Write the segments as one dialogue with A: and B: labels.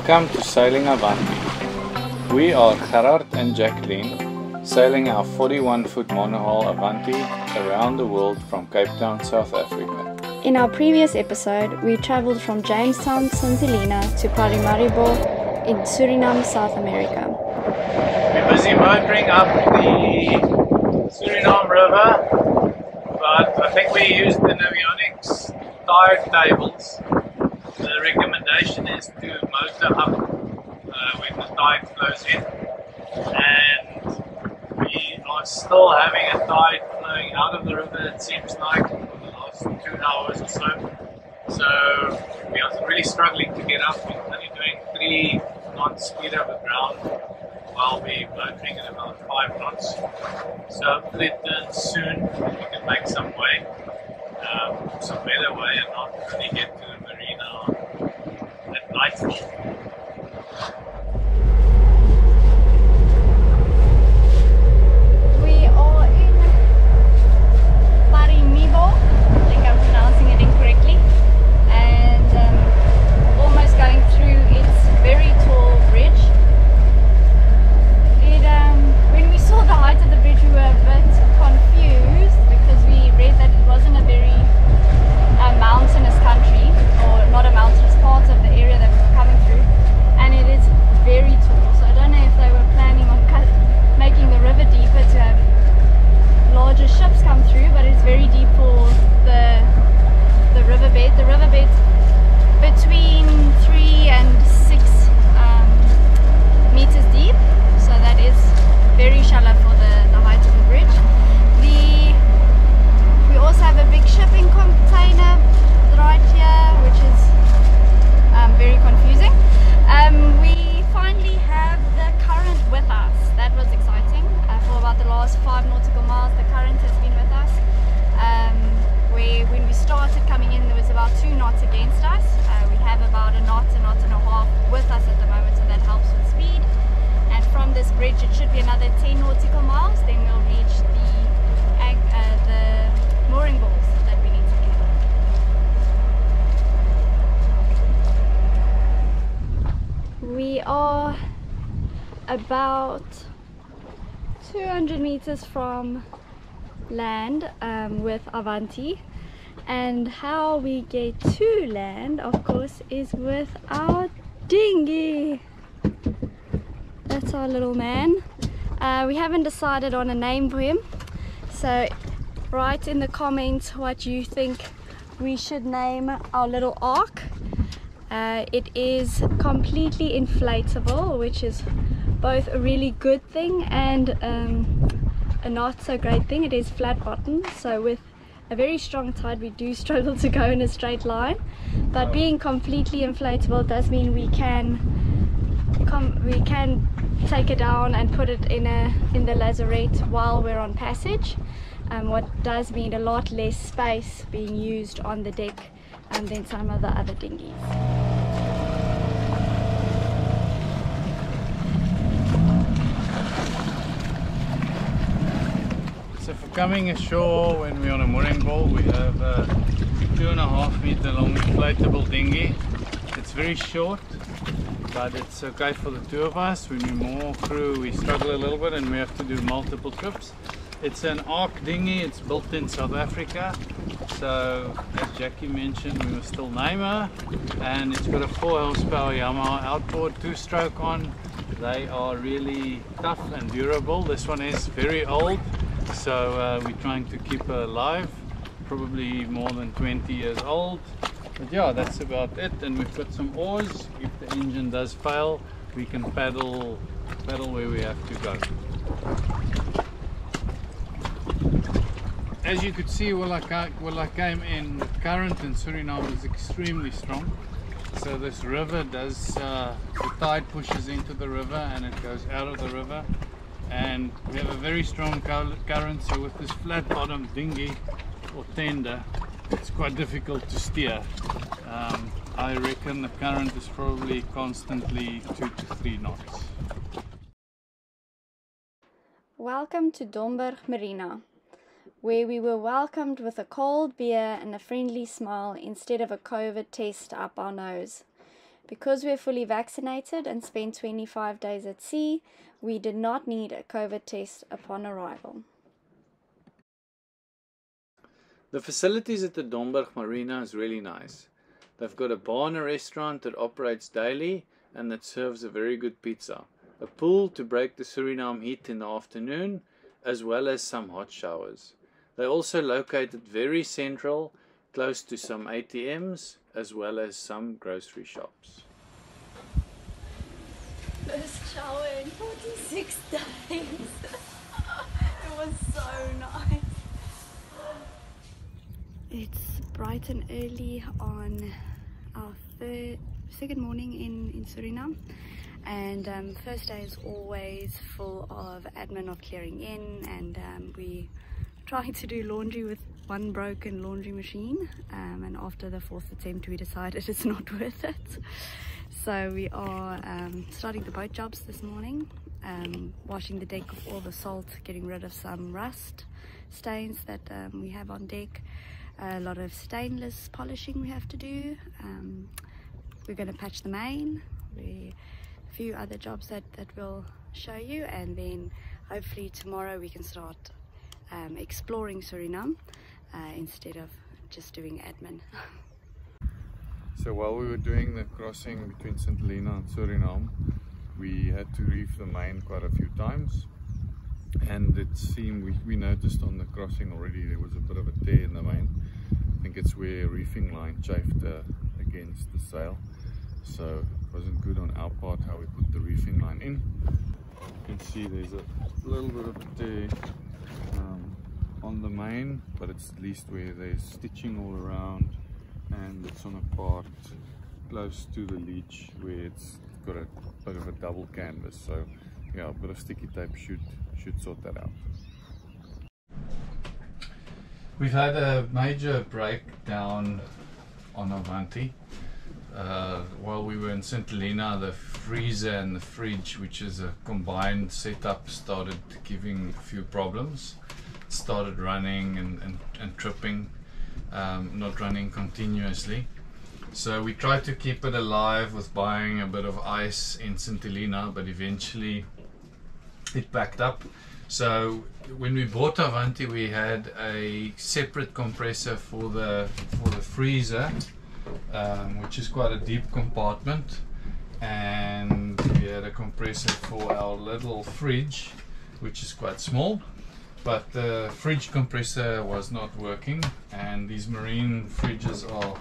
A: Welcome to Sailing Avanti. We are Gerard and Jacqueline, sailing our 41-foot monohull Avanti around the world from Cape Town, South Africa.
B: In our previous episode, we travelled from Jamestown, St. Helena to Maribor in Suriname, South America.
A: We're busy motoring up the Suriname River, but I think we used the Navionics tide tables. The recommendation is to motor up when the tide flows in, and we are still having a tide flowing out of the river, it seems like, for the last 2 hours or so. So we are really struggling to get up. We're only doing 3 knots speed over ground while we're motoring at about 5 knots. So hopefully it turns soon and we can make some way, some better way, and not only get to the marina at nightfall.
B: We are in Maribor, I think I'm pronouncing it incorrectly, and almost going through its very tall bridge. When we saw the height of the bridge, we were a bit confused because we read that it wasn't a very mountainous country, or not a mountainous part of the area that we were coming through, and it is very tall. So I don't know if they were planning on making the river deeper to have larger ships come through, but it's very deep for the riverbed. The riverbed's between 3 and 6 meters deep, so that is very shallow for the height of the bridge. We also have a big shipping container right here, which is very confusing. We finally have the current with us. That was exciting. For about the last 5 nautical miles, the current has been with us. When we started coming in, there was about 2 knots against us. We have about a knot and a half with us at the moment, so that helps with speed. And from this bridge, it should be another 10 nautical miles. Then we'll reach the mooring balls that we need to get. We are about 200 meters from land with Avanti, and how we get to land, of course, is with our dinghy. That's our little man. We haven't decided on a name for him, so write in the comments what you think we should name our little ark. It is completely inflatable, which is both a really good thing and a not so great thing. It is flat bottom, so with a very strong tide we do struggle to go in a straight line, but being completely inflatable does mean we can take it down and put it in the lazarette while we're on passage, what does mean a lot less space being used on the deck than some of the other dinghies.
A: So for coming ashore when we're on a mooring ball, we have a 2.5 meter long inflatable dinghy. It's very short, but it's okay for the 2 of us. When we're more crew, we struggle a little bit and we have to do multiple trips. It's an ark dinghy. It's built in South Africa, so as Jackie mentioned, we must still name her. And it's got a 4 horsepower Yamaha outboard 2-stroke on. They are really tough and durable. This one is very old, so we're trying to keep her alive, probably more than 20 years old. But yeah, that's about it. And we've got some oars. If the engine does fail, we can paddle where we have to go. As you could see while I came in, the current in Suriname is extremely strong. So this river does, the tide pushes into the river and it goes out of the river. And we have a very strong current, so with this flat bottom dinghy or tender, it's quite difficult to steer. I reckon the current is probably constantly 2 to 3 knots.
B: Welcome to Domberg Marina, where we were welcomed with a cold beer and a friendly smile instead of a COVID test up our nose. Because we're fully vaccinated and spent 25 days at sea, we did not need a COVID test upon arrival.
A: The facilities at the Domberg Marina is really nice. They've got a bar and a restaurant that operates daily and that serves a very good pizza. A pool to break the Suriname heat in the afternoon, as well as some hot showers. They're also located very central, close to some ATMs, as well as some grocery shops.
B: First shower in 46 days. It was so nice. It's bright and early on our second morning in Suriname, and first day is always full of admin of clearing in, and we trying to do laundry with one broken laundry machine, and after the fourth attempt we decided it's not worth it. So we are starting the boat jobs this morning, washing the deck of all the salt, getting rid of some rust stains that we have on deck. A lot of stainless polishing we have to do. We're going to patch the main, a few other jobs that we'll show you, and then hopefully tomorrow we can start exploring Suriname instead of just doing admin.
A: So while we were doing the crossing between St. Helena and Suriname, we had to reef the main quite a few times, and it seemed we noticed on the crossing already there was a bit of a tear in the main. I think it's where a reefing line chafed against the sail, so it wasn't good on our part how we put the reefing line in. You can see there's a little bit of a tear on the main, but it's at least where there's stitching all around, and it's on a part close to the leech where it's got a bit of a double canvas, so yeah, a bit of sticky tape should sort that out. We've had a major breakdown on Avanti. While we were in St. Helena, the freezer and the fridge, which is a combined setup, started giving a few problems. It started running and tripping, not running continuously. So we tried to keep it alive with buying a bit of ice in St. Helena, but eventually it backed up. So when we bought Avanti, we had a separate compressor for the freezer, which is quite a deep compartment, and we had a compressor for our little fridge, which is quite small. But the fridge compressor was not working, and these marine fridges are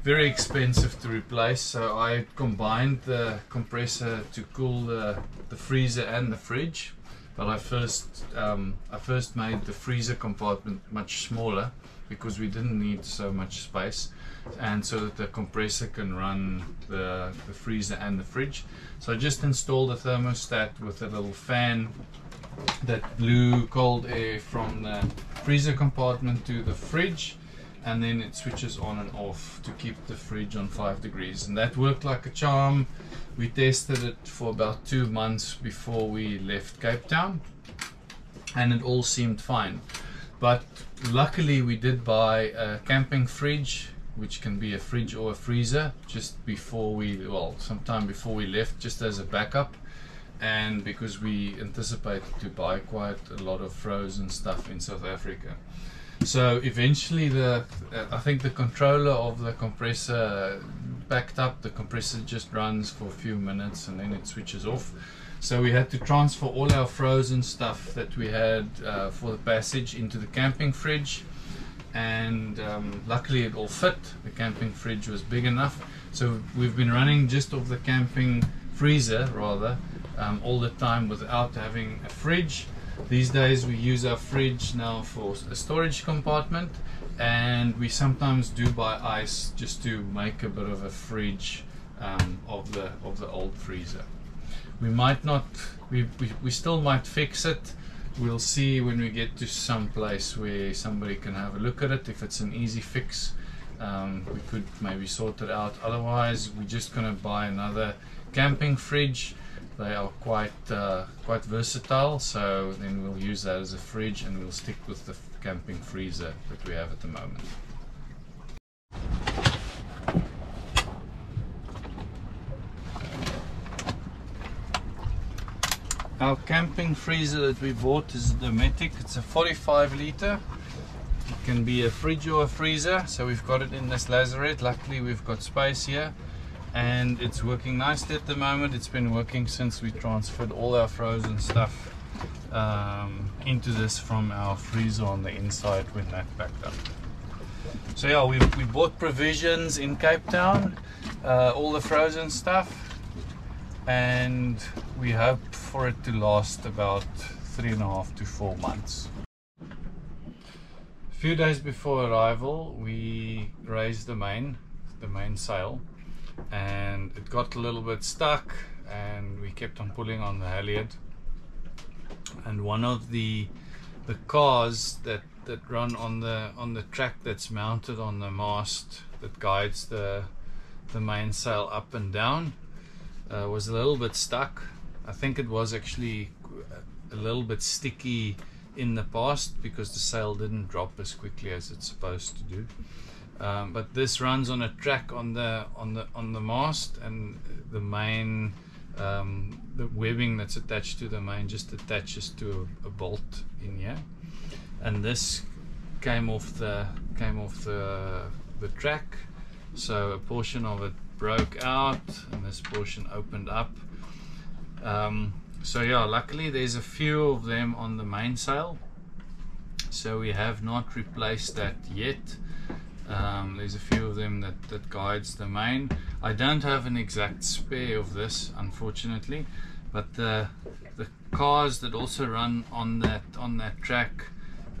A: very expensive to replace, so I combined the compressor to cool the freezer and the fridge. But I first made the freezer compartment much smaller because we didn't need so much space, and so that the compressor can run the freezer and the fridge. So I just installed a thermostat with a little fan that blew cold air from the freezer compartment to the fridge, and then it switches on and off to keep the fridge on 5 degrees, and that worked like a charm. We tested it for about 2 months before we left Cape Town, and it all seemed fine. But luckily we did buy a camping fridge, which can be a fridge or a freezer, just before sometime before we left, just as a backup, and because we anticipated to buy quite a lot of frozen stuff in South Africa. So eventually I think the controller of the compressor backed up. The compressor just runs for a few minutes and then it switches off. So we had to transfer all our frozen stuff that we had for the passage into the camping fridge, and luckily it all fit. The camping fridge was big enough, so we've been running just off the camping freezer rather all the time without having a fridge. These days we use our fridge now for a storage compartment, and we sometimes do buy ice just to make a bit of a fridge of the old freezer. We might not, we still might fix it. We'll see when we get to some place where somebody can have a look at it. If it's an easy fix, we could maybe sort it out. Otherwise we're just going to buy another camping fridge. They are quite versatile, so then we'll use that as a fridge, and we'll stick with the camping freezer that we have at the moment. Our camping freezer that we bought is a Dometic. It's a 45 liter. It can be a fridge or a freezer, so we've got it in this lazarette. Luckily we've got space here and it's working nicely at the moment. It's been working since we transferred all our frozen stuff into this from our freezer on the inside when that backed up. So yeah, we bought provisions in Cape Town, all the frozen stuff, and we hope for it to last about 3.5 to 4 months. A few days before arrival we raised the main sail, and it got a little bit stuck and we kept on pulling on the halyard, and one of the cars that run on the track that's mounted on the mast that guides the mainsail up and down was a little bit stuck. I think it was actually a little bit sticky in the past because the sail didn't drop as quickly as it's supposed to do. But this runs on a track on the mast, and the main the webbing that's attached to the main just attaches to a bolt in here, and this came off the track, so a portion of it broke out and this portion opened up. So yeah, luckily there's a few of them on the mainsail, so we have not replaced that yet. There's a few of them that guides the main. I don't have an exact spare of this, unfortunately, but the cars that also run on that track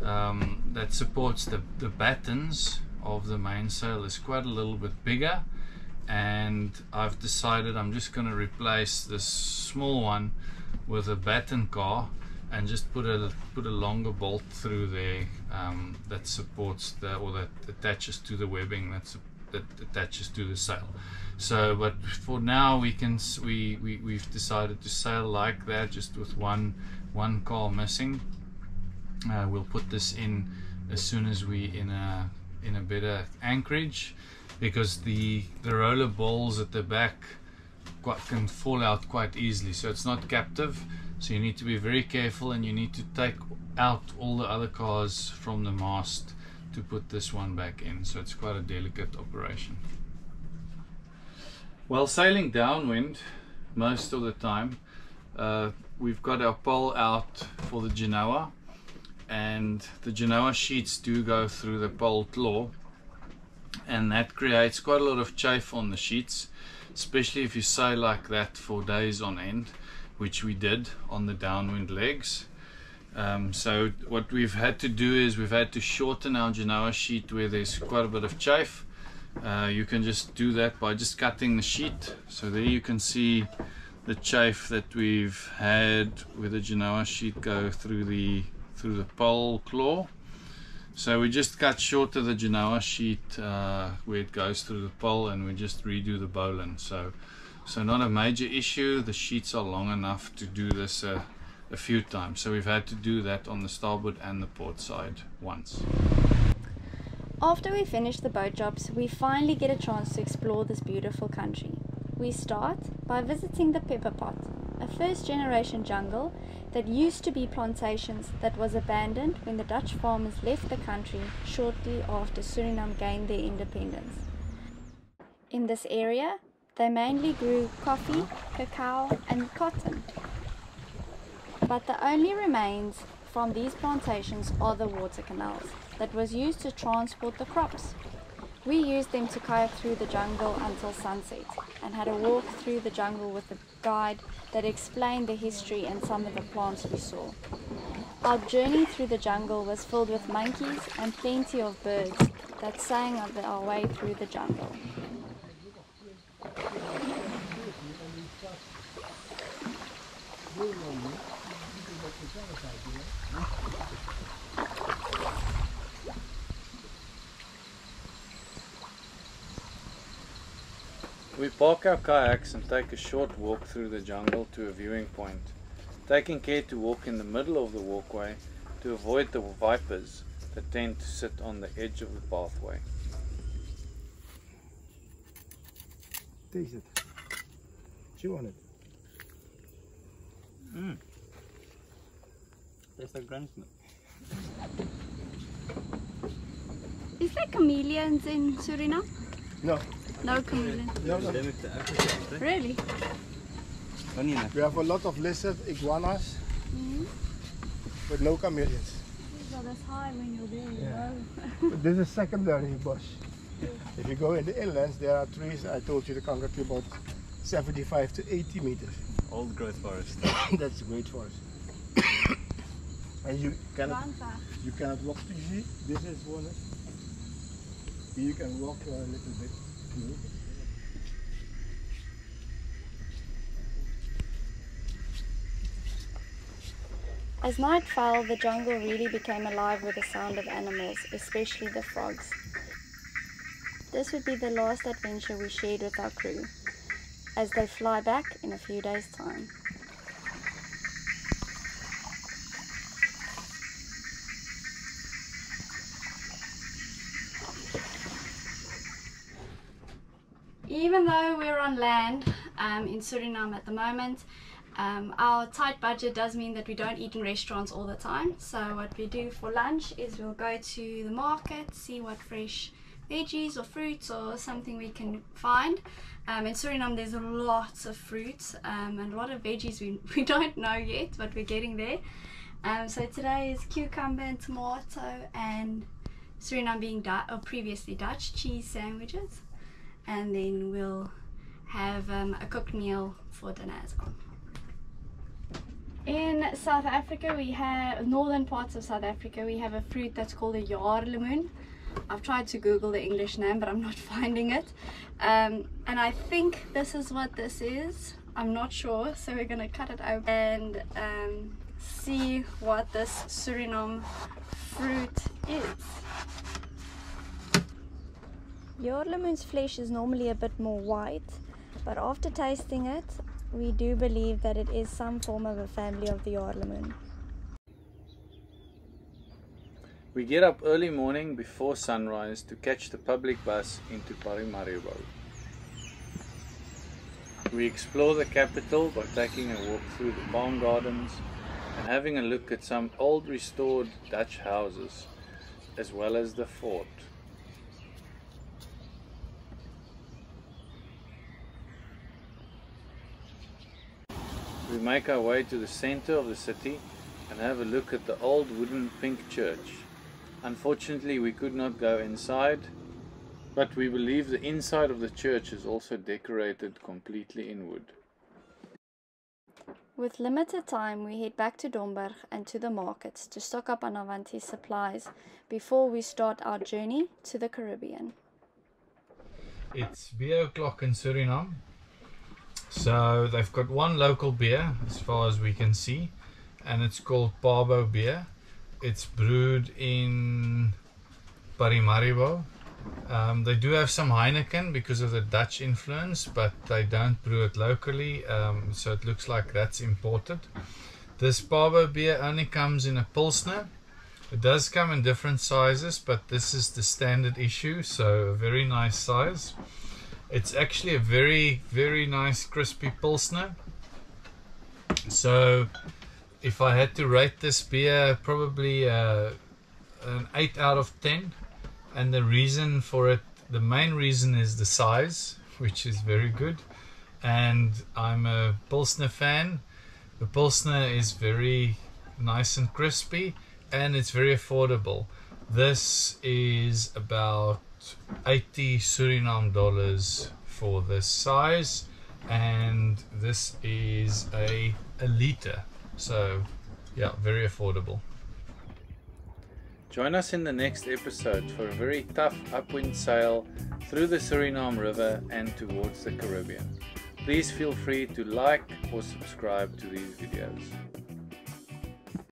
A: that supports the battens of the mainsail is quite a little bit bigger, and I've decided I'm just going to replace this small one with a batten car and just put a longer bolt through there that supports that attaches to the webbing that attaches to the sail. So, but for now we've decided to sail like that, just with one car missing. We'll put this in as soon as we in a better anchorage, because the roller balls at the back can fall out quite easily, so it's not captive. So you need to be very careful, and you need to take out all the other cars from the mast to put this one back in, so it's quite a delicate operation. While sailing downwind most of the time, we've got our pole out for the genoa, and the genoa sheets do go through the pole claw, and that creates quite a lot of chafe on the sheets, especially if you sail like that for days on end, which we did on the downwind legs. So what we've had to do is we've had to shorten our genoa sheet where there's quite a bit of chafe. You can just do that by just cutting the sheet. So there you can see the chafe that we've had with the genoa sheet go through the pole claw. So we just cut short of the genoa sheet where it goes through the pole, and we just redo the bowline. So not a major issue. The sheets are long enough to do this a few times. So we've had to do that on the starboard and the port side once.
B: After we finish the boat jobs, we finally get a chance to explore this beautiful country. We start by visiting the pepper pot, a first-generation jungle that used to be plantations that was abandoned when the Dutch farmers left the country shortly after Suriname gained their independence. In this area, they mainly grew coffee, cacao and cotton. But the only remains from these plantations are the water canals that was used to transport the crops. We used them to kayak through the jungle until sunset, and had a walk through the jungle with a guide that explained the history and some of the plants we saw. Our journey through the jungle was filled with monkeys and plenty of birds that sang our way through the jungle.
A: We park our kayaks and take a short walk through the jungle to a viewing point, taking care to walk in the middle of the walkway to avoid the vipers that tend to sit on the edge of the pathway.
C: Taste it. Chew on it. There's a grunt.
B: Is there chameleons in Suriname?
D: No.
B: No chameleons.
D: No.
B: Really?
D: We have a lot of lizard iguanas, but no chameleons.
B: Well, that's high when you're there.
D: Yeah. But this is secondary bush. If you go in the inlands, there are trees. I told you they can get to about 75 to 80 meters.
C: Old growth forest.
D: That's a great forest. And you cannot walk. You see, this is one. You can walk a little bit.
B: As night fell, the jungle really became alive with the sound of animals, especially the frogs. This would be the last adventure we shared with our crew, as they fly back in a few days' time. Even though we're on land in Suriname at the moment, our tight budget does mean that we don't eat in restaurants all the time. So what we do for lunch is we'll go to the market, see what fresh veggies or fruits or something we can find. In Suriname there's lots of fruits and a lot of veggies we don't know yet, but we're getting there. So today is cucumber and tomato and Suriname being previously Dutch cheese sandwiches. And then we'll have a cooked meal for dinner as well. In South Africa, we have northern parts of South Africa, we have a fruit that's called a jaarlemoen. I've tried to Google the English name, but I'm not finding it. And I think this is what this is. I'm not sure, so we're gonna cut it open and see what this Suriname fruit is. Jaarlemoen's flesh is normally a bit more white, but after tasting it, we do believe that it is some form of a family of the jaarlemoen.
A: We get up early morning before sunrise to catch the public bus into Maribor. We explore the capital by taking a walk through the palm gardens and having a look at some old restored Dutch houses, as well as the fort. We make our way to the center of the city and have a look at the old wooden pink church. Unfortunately, we could not go inside, but we believe the inside of the church is also decorated completely in wood.
B: With limited time, we head back to Domberg and to the markets to stock up on Avanti's supplies before we start our journey to the Caribbean.
A: It's beer o'clock in Suriname. So they've got one local beer as far as we can see, and it's called Maribor beer. It's brewed in Maribor. They do have some Heineken because of the Dutch influence, but they don't brew it locally, so it looks like that's imported. This Maribor beer only comes in a Pilsner. It does come in different sizes, but this is the standard issue, so a very nice size. It's actually a very, very nice crispy Pilsner. So if I had to rate this beer, probably an 8 out of 10. And the reason for it, the main reason is the size, which is very good. And I'm a Pilsner fan. The Pilsner is very nice and crispy, and it's very affordable. This is about 80 Suriname dollars for this size, and this is a liter, so yeah, very affordable. Join us in the next episode for a very tough upwind sail through the Suriname River and towards the Caribbean. Please feel free to like or subscribe to these videos.